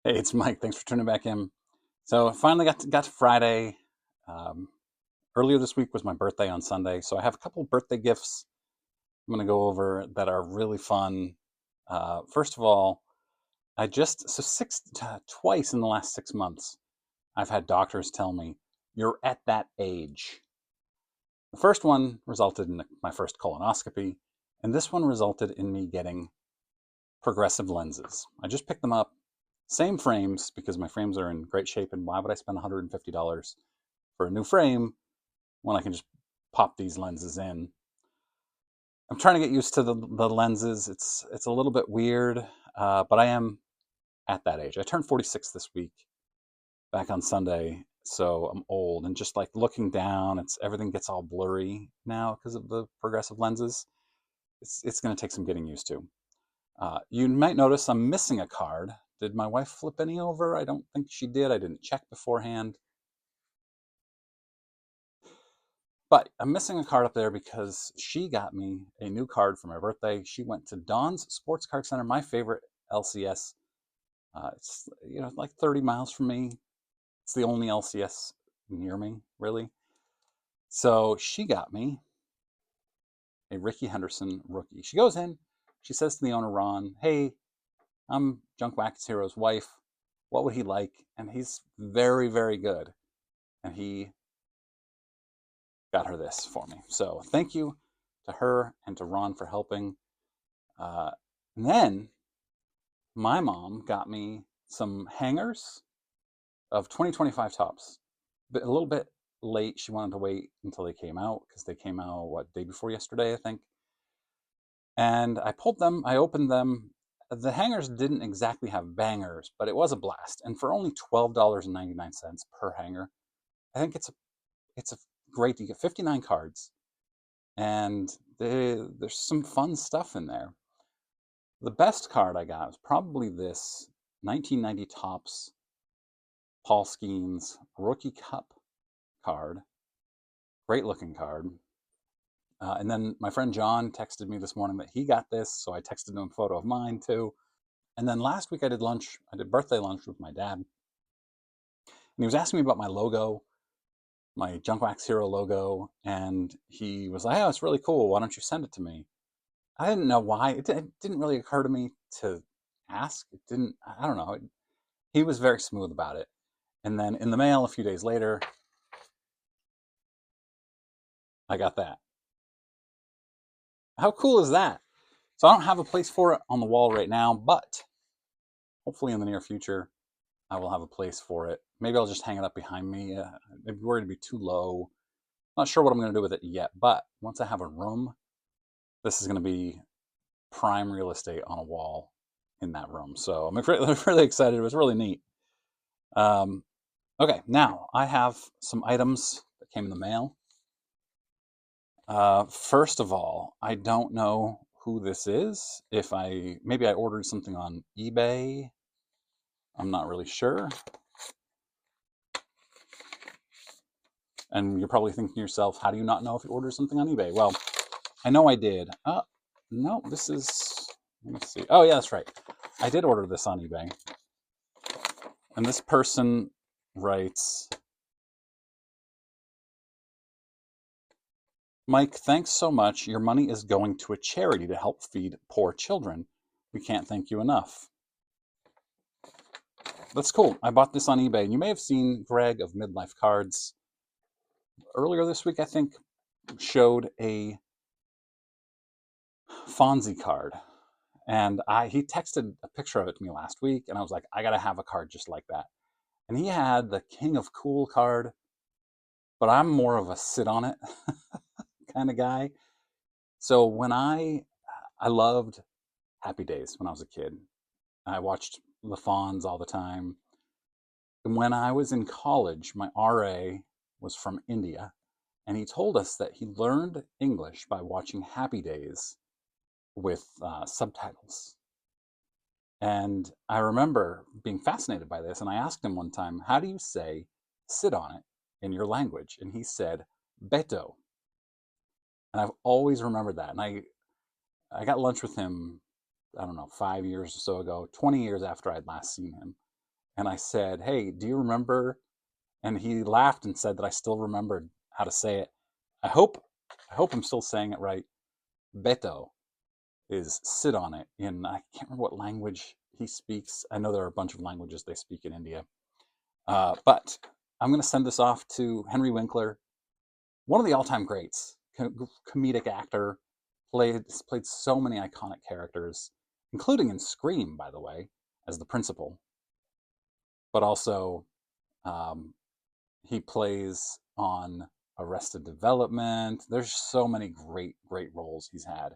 Hey, it's Mike. Thanks for tuning back in. So I finally got to Friday. Um, Earlier this week was my birthday on Sunday, so I have a couple of birthday gifts I'm going to go over that are really fun. First of all, I just so twice in the last 6 months, I've had doctors tell me you're at that age. The first one resulted in my first colonoscopy, and this one resulted in me getting progressive lenses. I just picked them up, same frames because my frames are in great shape, and why would I spend $150 for a new frame when I can just pop these lenses in? I'm trying to get used to the lenses. It's a little bit weird, but I am at that age. I turned 46 this week, back on Sunday, so I'm old, and just like looking down, everything gets all blurry now because of the progressive lenses. It's going to take some getting used to. You might notice I'm missing a card. Did my wife flip any over? I don't think she did. I didn't check beforehand. But I'm missing a card up there because she got me a new card for my birthday. She went to Don's Sports Card Center, my favorite LCS. It's like 30 miles from me. It's the only LCS near me, really. So she got me a Ricky Henderson rookie. She goes in, she says to the owner, Ron, hey, I'm Junk Wax Hero's wife. What would he like? And he's very, very good. And he got her this for me. So thank you to her and to Ron for helping. And then my mom got me some hangers of 2025 tops. But a little bit late. She wanted to wait until they came out because they came out, day before yesterday, I think. And I pulled them, I opened them. The hangers didn't exactly have bangers, but it was a blast. And for only $12.99 per hanger, I think it's a great. You get 59 cards, and there's some fun stuff in there. The best card I got was probably this 1990 Topps Paul Skeens Rookie Cup card. Great looking card. And then my friend John texted me this morning that he got this, so I texted him a photo of mine too. And then last week I did birthday lunch with my dad, and he was asking me about my logo, my Junk Wax Hero logo, and he was like, "Oh, it's really cool. Why don't you send it to me?" I didn't know why. It didn't really occur to me to ask. It didn't. I don't know. He was very smooth about it. And then in the mail a few days later, I got that. How cool is that? So I don't have a place for it on the wall right now, but hopefully in the near future, I will have a place for it. Maybe I'll just hang it up behind me. Maybe we're going to be too low. Not sure what I'm going to do with it yet, but once I have a room, this is going to be prime real estate on a wall in that room. So I'm really excited. It was really neat. Okay, now I have some items that came in the mail. First of all, I don't know who this is. Maybe I ordered something on eBay. I'm not really sure. And you're probably thinking to yourself, how do you not know if you ordered something on eBay? Well, I know I did. No, this is, let me see. Oh, yeah, that's right. I did order this on eBay. And this person writes, Mike, thanks so much. Your money is going to a charity to help feed poor children. We can't thank you enough. That's cool. I bought this on eBay. And you may have seen Greg of Midlife Cards earlier this week, I think, showed a Fonzie card. And he texted a picture of it to me last week, and I was like, I gotta have a card just like that. And he had the King of Cool card, but I'm more of a sit on it kind of guy. So I loved Happy Days when I was a kid. I watched the Fonz all the time. And when I was in college, my RA was from India, and he told us that he learned English by watching Happy Days with subtitles. And I remember being fascinated by this, and I asked him one time, how do you say sit on it in your language? And he said, Beto. And I've always remembered that. And I got lunch with him, I don't know, 5 years or so ago, 20 years after I'd last seen him. and I said, "Hey, do you remember?" And he laughed and said that I still remembered how to say it. I hope I hope I'm still saying it right. Beto is sit on it in, I can't remember what language he speaks. I know there are a bunch of languages they speak in India. But I'm going to send this off to Henry Winkler, one of the all-time greats, comedic actor, played so many iconic characters, including in Scream, by the way, as the principal. But also, um, he plays on Arrested Development. There's so many great roles he's had.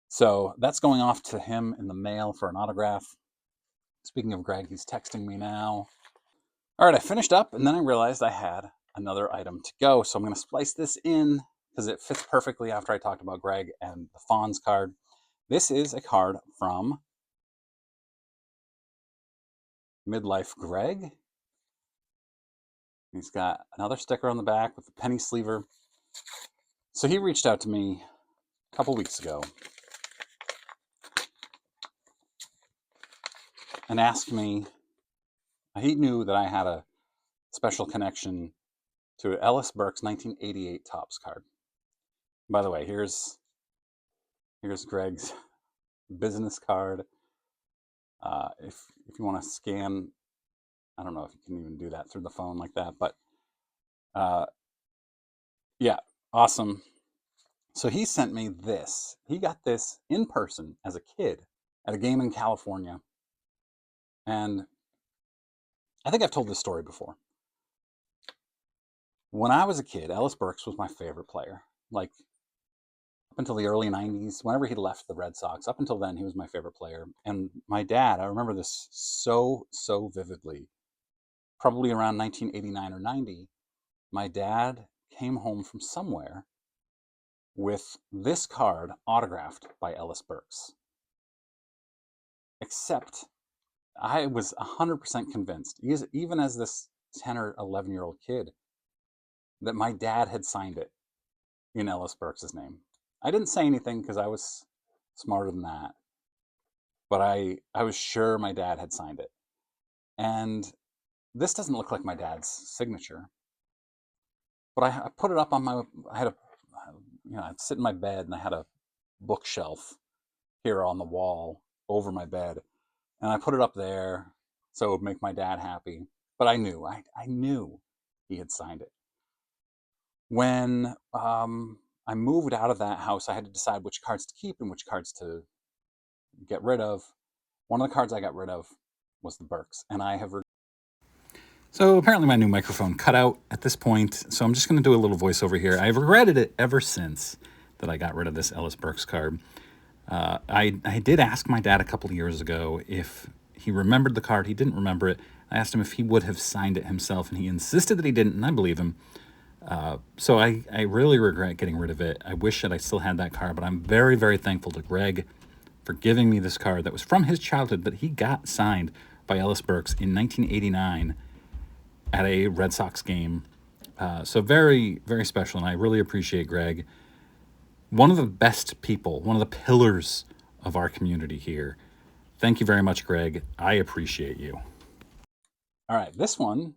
So that's going off to him in the mail for an autograph. Speaking of Greg, he's texting me now. All right, I finished up, and then I realized I had another item to go. So I'm going to splice this in because it fits perfectly after I talked about Greg and the Fonz card. This is a card from Midlife Greg. He's got another sticker on the back with the penny sleever. So he reached out to me a couple weeks ago and asked me, he knew that I had a special connection to Ellis Burke's 1988 Topps card. By the way, here's Greg's business card. If you want to scan, I don't know if you can even do that through the phone like that, but yeah, awesome. So he sent me this. He got this in person as a kid at a game in California. And I think I've told this story before. When I was a kid, Ellis Burks was my favorite player. Like, up until the early 90s, whenever he left the Red Sox, up until then, he was my favorite player. And my dad, I remember this so vividly, probably around 1989 or 90, my dad came home from somewhere with this card autographed by Ellis Burks. Except I was 100% convinced, even as this 10 or 11-year-old kid, that my dad had signed it in Ellis Burks' name. I didn't say anything because I was smarter than that, but I was sure my dad had signed it. And this doesn't look like my dad's signature, but I put it up on I had I'd sit in my bed and I had a bookshelf here on the wall over my bed, and I put it up there so it would make my dad happy. But I knew he had signed it. When I moved out of that house, I had to decide which cards to keep and which cards to get rid of. One of the cards I got rid of was the Burks, and I have. So apparently my new microphone cut out at this point, so I'm just going to do a little voiceover here. I've regretted it ever since that I got rid of this Ellis Burks card. I did ask my dad a couple of years ago if he remembered the card. He didn't remember it. I asked him if he would have signed it himself, and he insisted that he didn't, and I believe him. So I really regret getting rid of it. I wish that I still had that card, but I'm very thankful to Greg for giving me this card that was from his childhood, but he got signed by Ellis Burks in 1989 at a Red Sox game. So very special, and I really appreciate Greg. One of the best people, one of the pillars of our community here. Thank you very much, Greg. I appreciate you. All right, this one.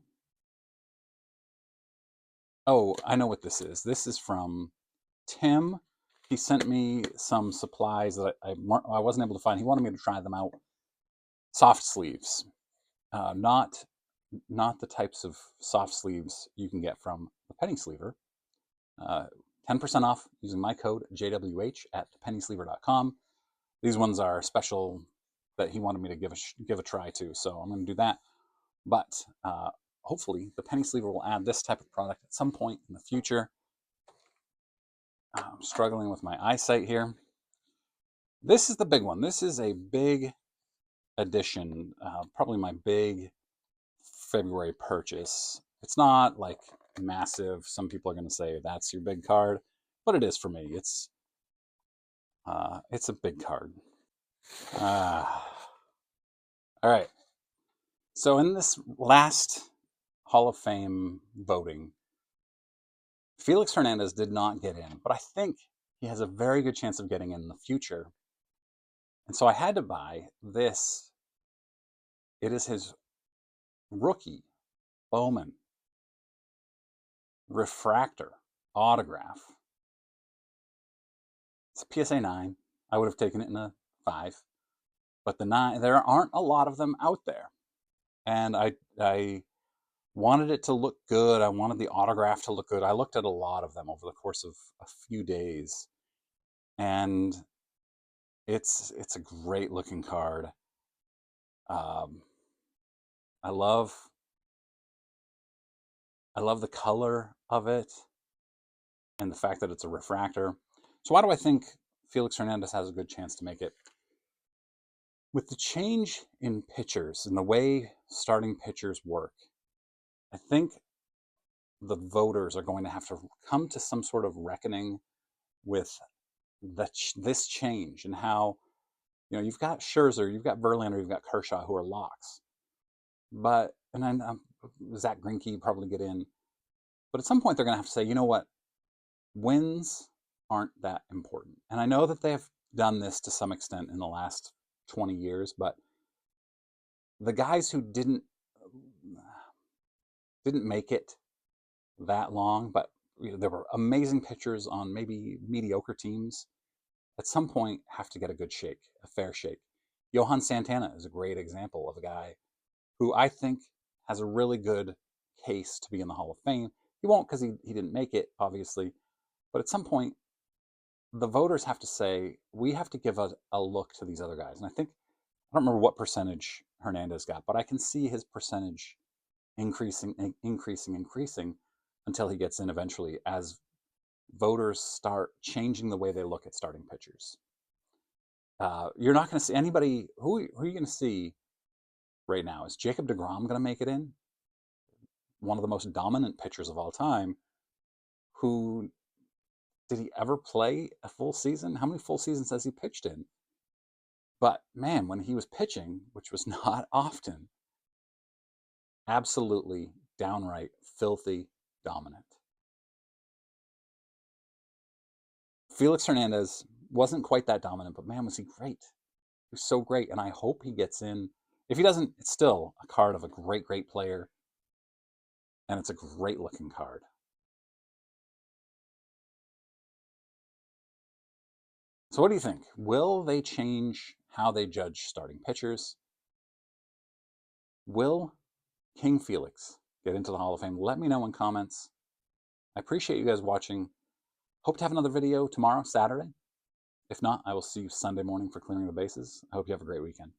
Oh, I know what this is. This is from Tim. He sent me some supplies that I wasn't able to find. He wanted me to try them out. Soft sleeves, not the types of soft sleeves you can get from the penny sleever. 10% off using my code JWH at thepennysleever.com. These ones are special that he wanted me to give a try to, so I'm going to do that. But hopefully the penny sleever will add this type of product at some point in the future. I'm struggling with my eyesight here. This is the big one. This is a big addition, probably my big February purchase. It's not like massive. Some people are going to say that's your big card, but it is for me. It's a big card. All right. So in this last Hall of Fame voting, Felix Hernandez did not get in, but I think he has a very good chance of getting in the future. And so I had to buy this. It is his rookie, Bowman, refractor, autograph. It's a PSA 9. I would have taken it in a 5. But the 9, there aren't a lot of them out there. And I wanted it to look good. I wanted the autograph to look good. I looked at a lot of them over the course of a few days. And it's a great looking card. Um, I love the color of it and the fact that it's a refractor. So why do I think Felix Hernandez has a good chance to make it? With the change in pitchers and the way starting pitchers work, I think the voters are going to have to come to some sort of reckoning with this change and how, you've got Scherzer, you've got Verlander, you've got Kershaw, who are locks. But, and then Zach Greinke probably get in. But at some point, they're going to have to say, you know what? Wins aren't that important. And I know that they have done this to some extent in the last 20 years, but the guys who didn't make it that long, but there were amazing pitchers on maybe mediocre teams, at some point have to get a good shake, a fair shake. Johan Santana is a great example of a guy who I think has a really good case to be in the Hall of Fame. He won't because he didn't make it, obviously. But at some point, the voters have to say, we have to give a look to these other guys. And I think, I don't remember what percentage Hernandez got, but I can see his percentage increasing until he gets in eventually as voters start changing the way they look at starting pitchers. You're not going to see anybody. Who are you going to see right now? Is Jacob deGrom going to make it in? One of the most dominant pitchers of all time. Who did he ever play a full season? How many full seasons has he pitched in? But man, when he was pitching, which was not often, absolutely downright filthy dominant. Felix Hernandez wasn't quite that dominant, but man, was he great. He was so great, and I hope he gets in. If he doesn't, it's still a card of a great, great player, and it's a great looking card. So what do you think? Will they change how they judge starting pitchers? Will King Felix get into the Hall of Fame? Let me know in comments. I appreciate you guys watching. Hope to have another video tomorrow, Saturday. If not, I will see you Sunday morning for Clearing the Bases. I hope you have a great weekend.